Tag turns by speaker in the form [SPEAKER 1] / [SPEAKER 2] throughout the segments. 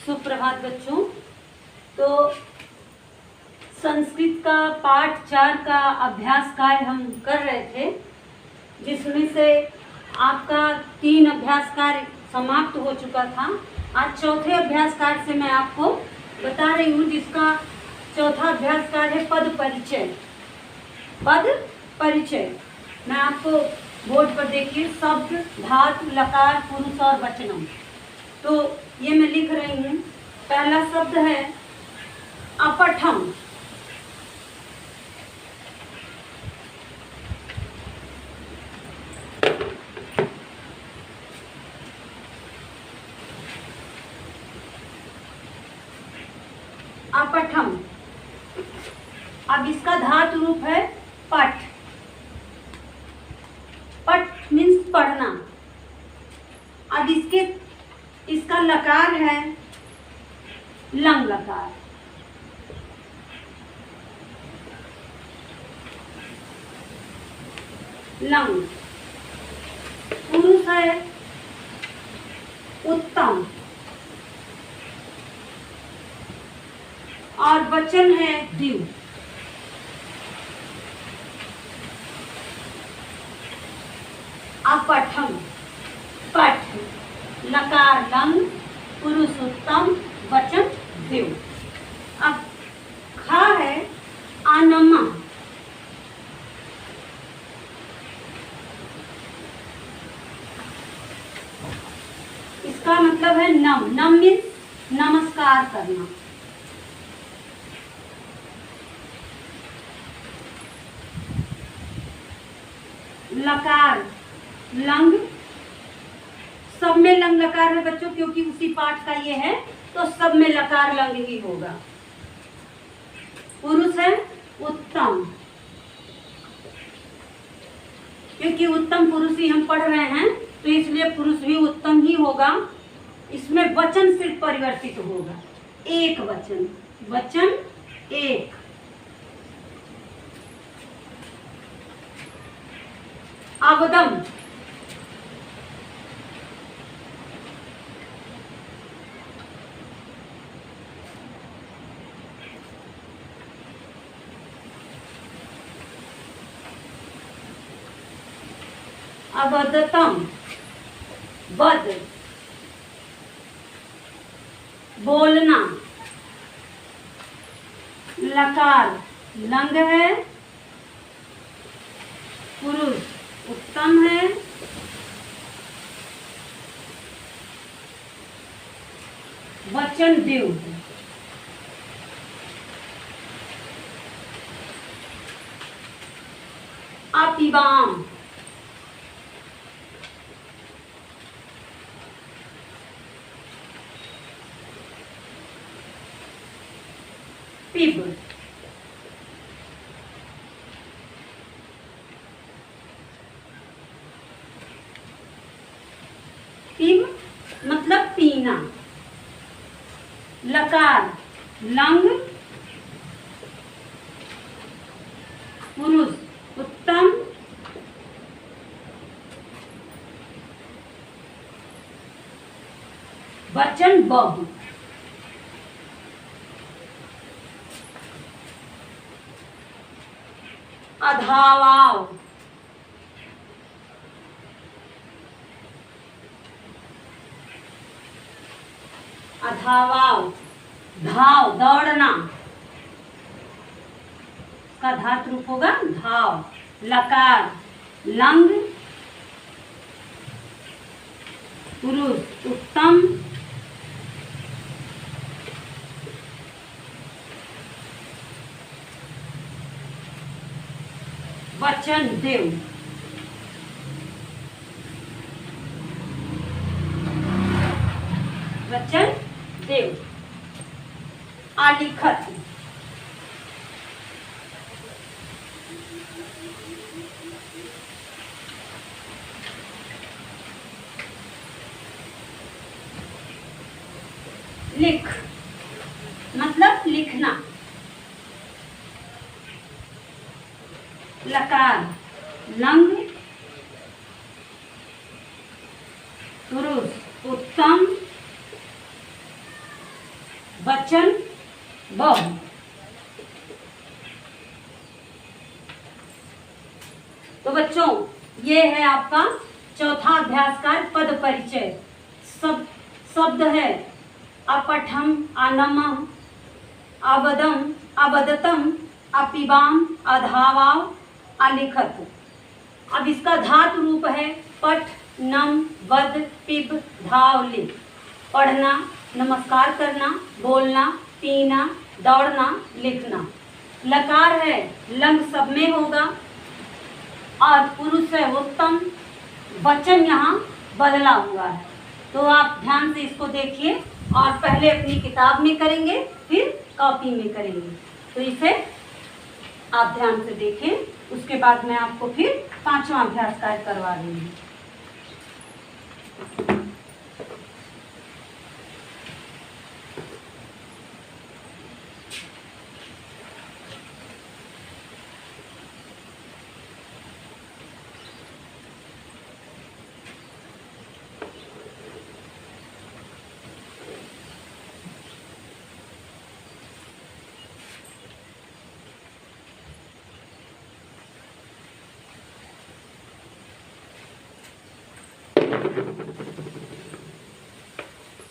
[SPEAKER 1] सुप्रभात बच्चों। तो संस्कृत का पाठ 4 का अभ्यास कार्य हम कर रहे थे, जिसमें से आपका 3 अभ्यास कार्य समाप्त हो चुका था। आज चौथे अभ्यास कार्य से मैं आपको बता रही हूँ, जिसका चौथा अभ्यास कार्य है पद परिचय। पद परिचय मैं आपको बोर्ड पर देखिए, शब्द, धातु, लकार, पुरुष और वचनम। तो ये मैं लिख रही हूँ। पहला शब्द है अपठम। अपठम। अब इसका धातु रूप है पठ। पठ मीन्स पढ़ना। अब इसका लकार है लंग लकार। लंग। पुरुष है उत्तम और वचन है द्यू। अपठम पठ, लकार लंग, पुरुष उत्तम, वचन द्यू। अब खा है आनमा। इसका मतलब है नम। नम मीन्स नमस्कार करना। लकार लंग, सब में लंग लकार है बच्चों, क्योंकि उसी पाठ का ये है, तो सब में लकार लंग ही होगा। पुरुष है उत्तम, क्योंकि उत्तम पुरुष ही हम पढ़ रहे हैं, तो इसलिए पुरुष भी उत्तम ही होगा। इसमें वचन सिर्फ परिवर्तित होगा, एक वचन। वचन एक। अवदम। अवदतम। वद बोलना। लकार लंग है, पुरुष उत्तम है, वचन द्यू। अपिवाम। पिब। पिब मतलब पीना। लकार लंग, पुरुष उत्तम, वचन बहु। अधावाव। अधावाव धाव, दौड़ना। का धातु रूप होगा धाव। लकार लंग, पुरुष उत्तम, वचन देव। वचन देव। आलिखत। लिख मतलब लिखना। लकार लंग, पुरुष उत्तम, वचन बहु। तो बच्चों ये है आपका चौथा अभ्यासकार पद परिचय। शब्द है अपठम, अनमः, अवदम, अवदतम, अपिबाम, अधावाव, अलिखत। अब इसका धातु रूप है पठ, नम, वद, पिब, धाव, लिख। पढ़ना, नमस्कार करना, बोलना, पीना, दौड़ना, लिखना। लकार है लंग सब में होगा और पुरुष है उत्तम। वचन यहाँ बदला हुआ है। तो आप ध्यान से इसको देखिए और पहले अपनी किताब में करेंगे फिर कॉपी में करेंगे। तो इसे आप ध्यान से देखें, उसके बाद मैं आपको फिर पांचवा अभ्यास कार्य करवा दूंगी।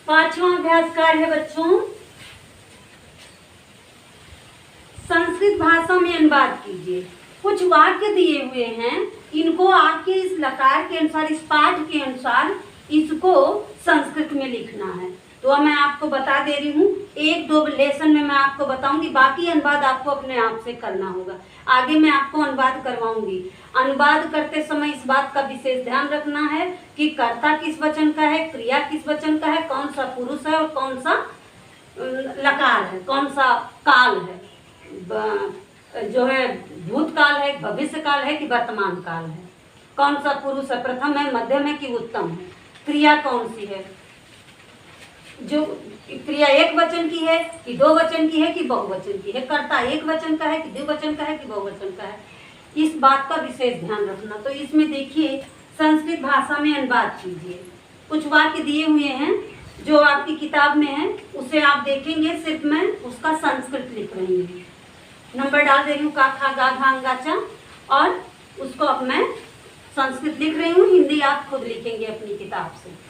[SPEAKER 1] पांचवा अभ्यास कार्य है बच्चों, संस्कृत भाषा में अनुवाद कीजिए। कुछ वाक्य दिए हुए हैं, इनको आपके इस लकार के अनुसार, इस पाठ के अनुसार इसको संस्कृत में लिखना है। तो मैं आपको बता दे रही हूँ, एक दो लेसन में मैं आपको बताऊंगी, बाकी अनुवाद आपको अपने आप से करना होगा। आगे मैं आपको अनुवाद करवाऊंगी। अनुवाद करते समय इस बात का विशेष ध्यान रखना है कि कर्ता किस वचन का है, क्रिया किस वचन का है, कौन सा पुरुष है और कौन सा लकार है, कौन सा काल है, जो है भूतकाल है, भविष्य काल है कि वर्तमान काल है, कौन सा पुरुष है, प्रथम है, मध्यम है कि उत्तम है, क्रिया कौन सी है, जो क्रिया एक वचन की है कि दो वचन की है कि बहुवचन की है, कर्ता एक वचन का है कि द्विवचन का है कि बहुवचन का है, इस बात का विशेष ध्यान रखना। तो इसमें देखिए संस्कृत भाषा में अनुवाद कीजिए। कुछ वाक्य दिए हुए हैं जो आपकी किताब में है, उसे आप देखेंगे, सिर्फ मैं उसका संस्कृत लिख रही हूँ, नंबर डाल दे रही हूँ, का, खा, गा, घा, गाचा, और उसको अब मैं संस्कृत लिख रही हूँ, हिंदी आप खुद लिखेंगे अपनी किताब से।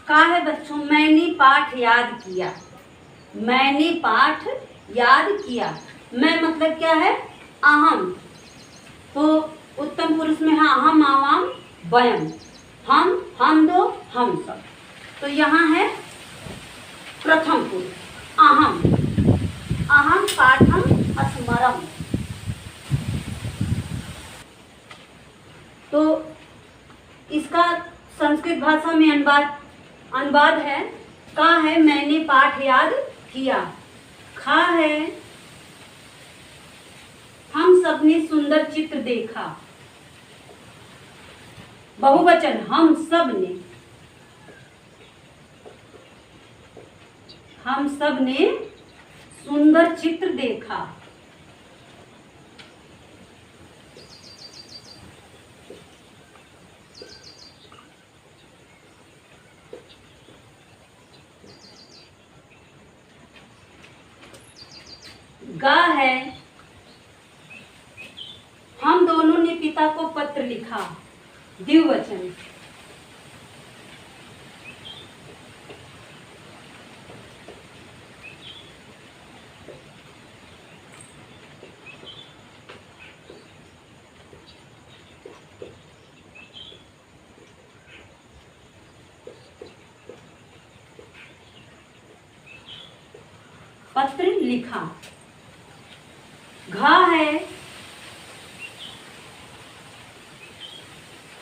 [SPEAKER 1] कहा है बच्चों, मैंने पाठ याद किया। मैंने पाठ याद किया। मैं मतलब क्या है, अहम। तो उत्तम पुरुष में है अहम, आवाम, वयम, हम दो, हम सब। तो यहाँ है प्रथम पुरुष अहम, अहम पाठम स्मरम। तो इसका संस्कृत भाषा में अनुवाद है, का है मैंने पाठ याद किया, खा है हम सबने सुंदर चित्र देखा, बहुवचन हम सब ने सुंदर चित्र देखा। गा है हम दोनों ने पिता को पत्र लिखा, द्विवचन। पत्र लिखा। घा है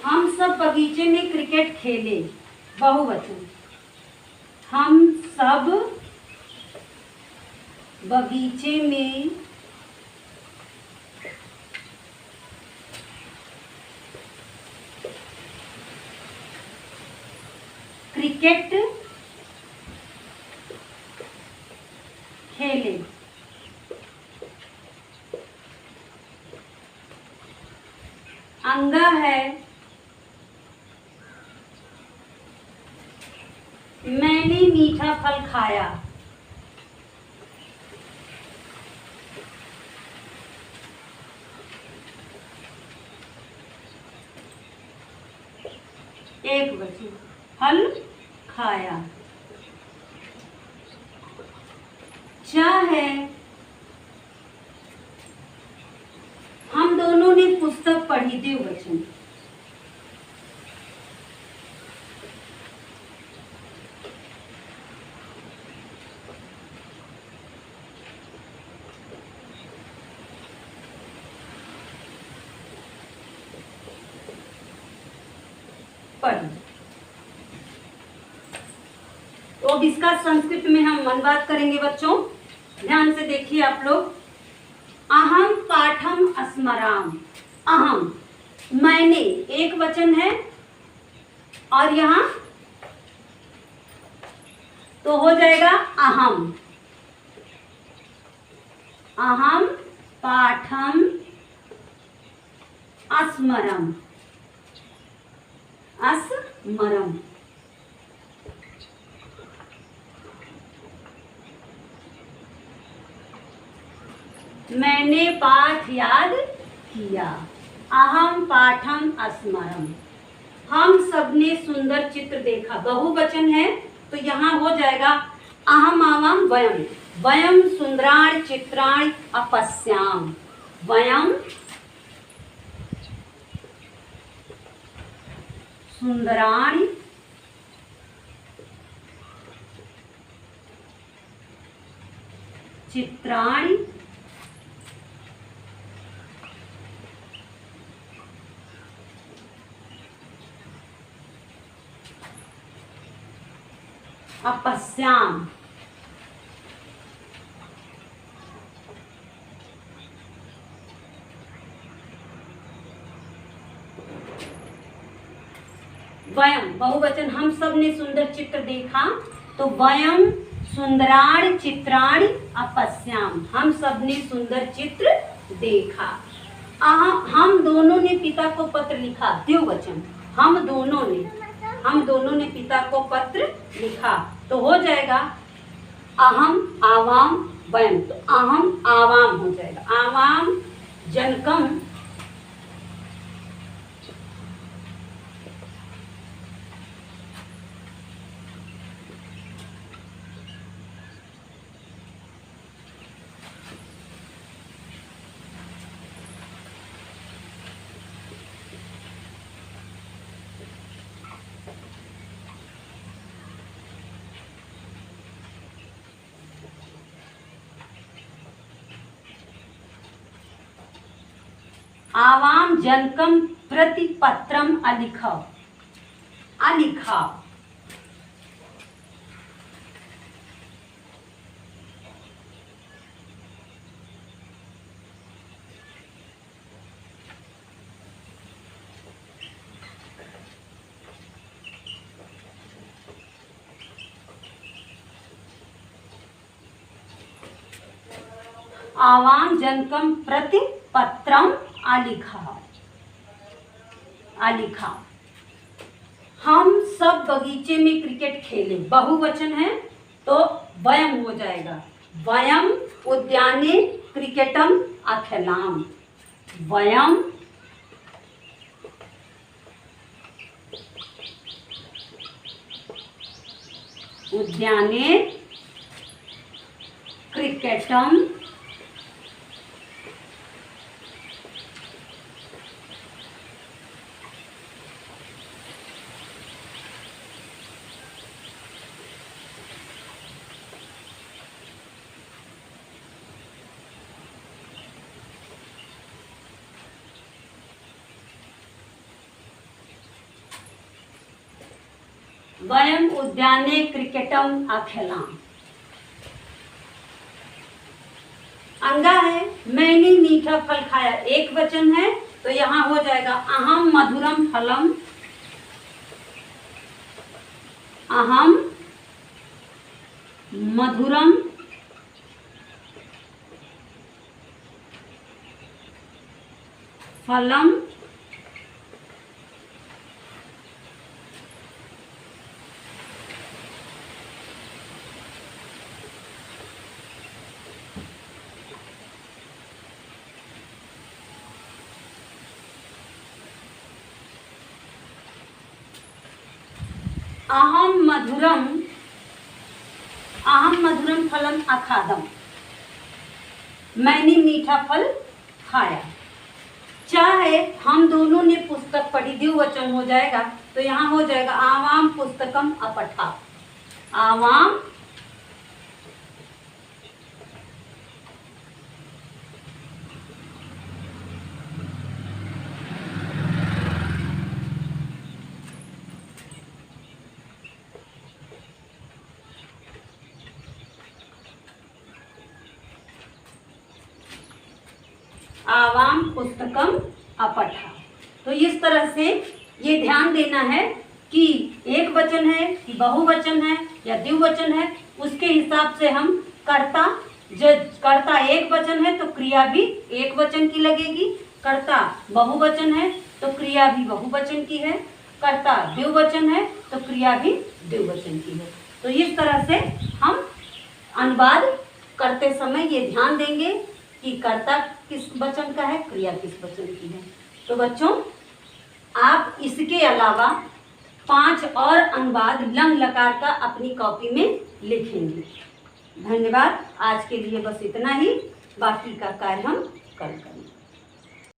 [SPEAKER 1] हम सब बगीचे में क्रिकेट खेले, बहुवचन। हम सब बगीचे में खेले। अंगा है मैंने मीठा फल खाया। एक वचन फल खाया। चा है हम दोनों ने पुस्तक पढ़ी। द्विवचन। पढ़ी। तो अब इसका संस्कृत में हम अनुवाद करेंगे बच्चों, ध्यान से देखिए आप लोग। अहम पाठम स्मराम। अहम मैंने एक वचन है और यहाँ तो हो जाएगा अहम। अहम पाठम स्मरम। स्मरम। मैंने पाठ याद किया। अहम पाठम स्मरम। हम सबने सुंदर चित्र देखा। बहुवचन है तो यहाँ हो जाएगा अहम आवाम वयम। वयम सुंदराणि चित्राणि अपश्याम। वयम सुंदराणि चित्राणि अपश्याम। वयम बहुवचन हम सब ने सुंदर चित्र देखा तो वयम सुंदराणि चित्राणि अपश्याम। हम सब ने सुंदर चित्र देखा। हम दोनों ने पिता को पत्र लिखा। द्विवचन। हम दोनों ने पिता को पत्र लिखा तो हो जाएगा अहम आवाम वयम। तो अहम आवाम हो जाएगा। आवाम जनकम आवाम जनकम प्रतिपत्रम अलिखा। अलिखा आवाम जनकम प्रतिपत्रम अलिखा। अलिखा। हम सब बगीचे में क्रिकेट खेले। बहुवचन है तो वयम हो जाएगा। वयम उद्याने क्रिकेटम अखेलाम। वयम उद्याने क्रिकेटम वयम उद्याने क्रिकेटम अखेलाम। अंगा है मैंने मीठा फल खाया। एक वचन है तो यहाँ हो जाएगा अहम मधुरम फलम। अहम मधुरम फलम अहम मधुरम फलम अखादम, मैंने मीठा फल खाया। चाहे हम दोनों ने पुस्तक पढ़ी, द्विवचन हो जाएगा तो यहाँ हो जाएगा आवाम पुस्तकम अपठा। आवाम आवाम पुस्तकम अपठा। तो इस तरह से ये ध्यान देना है कि एक वचन है कि बहुवचन है या द्विवचन है, उसके हिसाब से हम कर्ता, जब कर्ता एक वचन है तो क्रिया भी एक वचन की लगेगी, कर्ता बहुवचन है तो क्रिया भी बहुवचन की है, कर्ता द्विवचन है तो क्रिया भी द्विवचन की है। तो इस तरह से हम अनुवाद करते समय ये ध्यान देंगे कि कर्ता किस वचन का है, क्रिया किस वचन की है। तो बच्चों, आप इसके अलावा 5 और अनुवाद लंग लकार का अपनी कॉपी में लिखेंगे। धन्यवाद। आज के लिए बस इतना ही, बाकी का कार्य हम कल करेंगे।